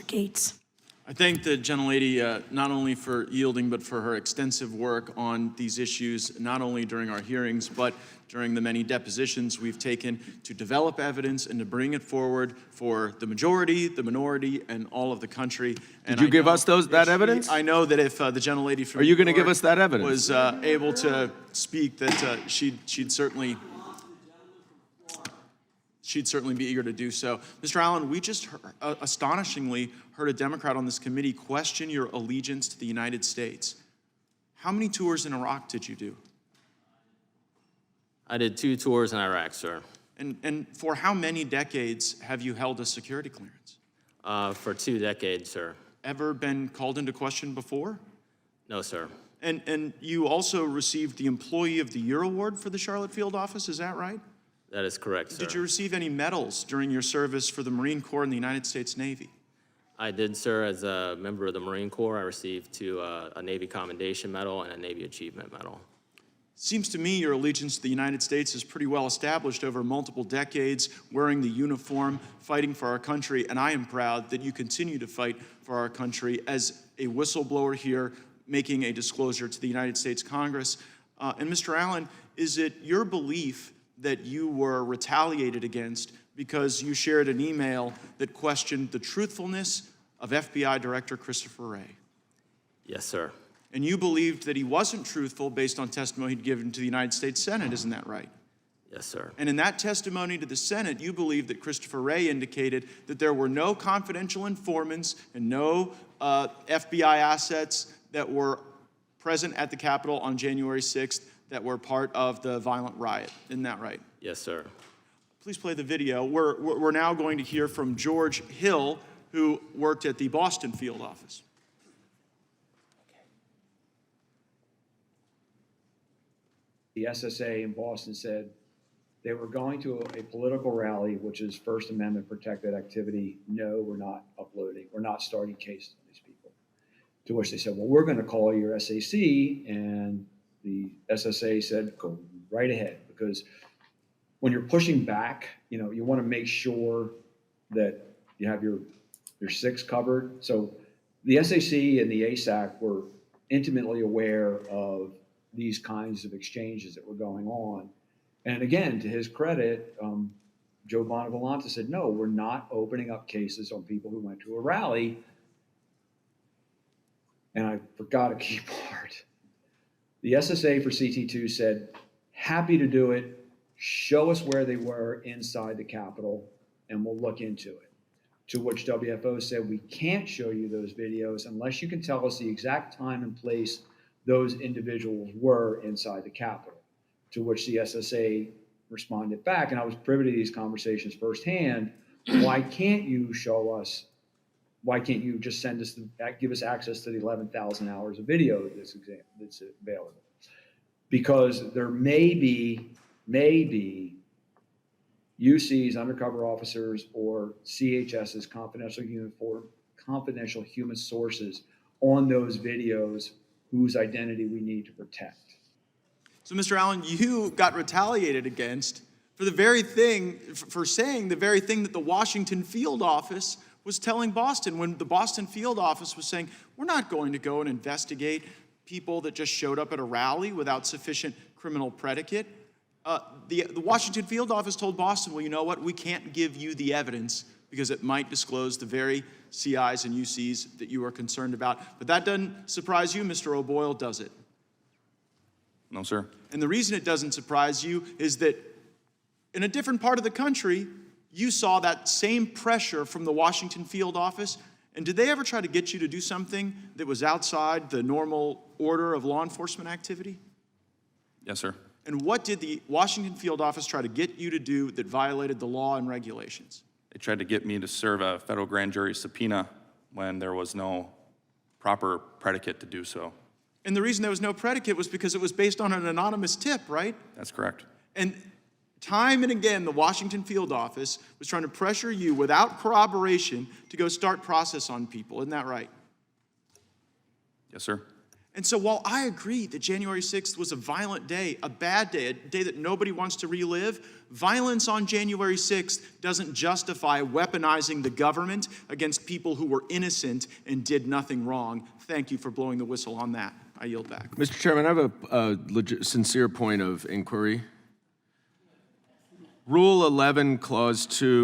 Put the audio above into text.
Gaetz. I thank the gentlelady not only for yielding, but for her extensive work on these issues, not only during our hearings, but during the many depositions we've taken to develop evidence and to bring it forward for the majority, the minority, and all of the country. Did you give us that evidence? I know that if the gentlelady from Are you New going to York give us that evidence? was able to speak, that she'd certainly be eager to do so. Mr. Allen, we just astonishingly heard a Democrat on this committee question your allegiance to the United States. How many tours in Iraq did you do? I did 2 tours in Iraq, sir. And for how many decades have you held a security clearance? For 2 decades, sir. Ever been called into question before? No, sir. And you also received the Employee of the Year Award for the Charlotte Field Office, is that right? That is correct, sir. Did you receive any medals during your service for the Marine Corps and the United States Navy? I did, sir. As a member of the Marine Corps, I received 2, a Navy Commendation Medal and a Navy Achievement Medal. Seems to me your allegiance to the United States is pretty well established over multiple decades, wearing the uniform, fighting for our country, and I am proud that you continue to fight for our country as a whistleblower here, making a disclosure to the United States Congress. And Mr. Allen, is it your belief that you were retaliated against because you shared an email that questioned the truthfulness of FBI Director Christopher Wray? Yes, sir. And you believed that he wasn't truthful based on testimony he'd given to the United States Senate, isn't that right? Yes, sir. And in that testimony to the Senate, you believe that Christopher Wray indicated that there were no confidential informants and no FBI assets that were present at the Capitol on January 6th that were part of the violent riot. Isn't that right? Yes, sir. Please play the video. We're now going to hear from George Hill, who worked at the Boston field office. The SSA in Boston said they were going to a political rally, which is First Amendment protected activity. No, we're not uploading. We're not starting cases on these people. To which they said, well, we're going to call your SAC. And the SSA said, go right ahead. Because when you're pushing back, you want to make sure that you have your 6 covered. So the SAC and the ASAC were intimately aware of these kinds of exchanges that were going on. And again, to his credit, Joe Bonavolonta said, no, we're not opening up cases on people who went to a rally. And I forgot a key part. The SSA for CT2 said, happy to do it. Show us where they were inside the Capitol, and we'll look into it. To which WFO said, we can't show you those videos unless you can tell us the exact time and place those individuals were inside the Capitol. To which the SSA responded back, and I was privy to these conversations firsthand. Why can't you show us? Why can't you just give us access to the 11,000 hours of video that's available? Because there may be UC's undercover officers or CHS's confidential human sources on those videos whose identity we need to protect. So, Mr. Allen, you got retaliated against for the very thing, for saying the very thing that the Washington field office was telling Boston, when the Boston field office was saying, we're not going to go and investigate people that just showed up at a rally without sufficient criminal predicate. The Washington field office told Boston, well, you know what, we can't give you the evidence because it might disclose the very CIs and UCs that you are concerned about. But that doesn't surprise you, Mr. O'Boyle, does it? No, sir. And the reason it doesn't surprise you is that in a different part of the country, you saw that same pressure from the Washington field office. And did they ever try to get you to do something that was outside the normal order of law enforcement activity? Yes, sir. And what did the Washington field office try to get you to do that violated the law and regulations? They tried to get me to serve a federal grand jury subpoena when there was no proper predicate to do so. And the reason there was no predicate was because it was based on an anonymous tip, right? That's correct. And time and again, the Washington field office was trying to pressure you without corroboration to go start process on people. Isn't that right? Yes, sir. And so while I agree that January 6th was a violent day, a bad day, a day that nobody wants to relive, violence on January 6th doesn't justify weaponizing the government against people who were innocent and did nothing wrong. Thank you for blowing the whistle on that. I yield back. Mr. Chairman, I have a sincere point of inquiry. Rule 11, Clause 2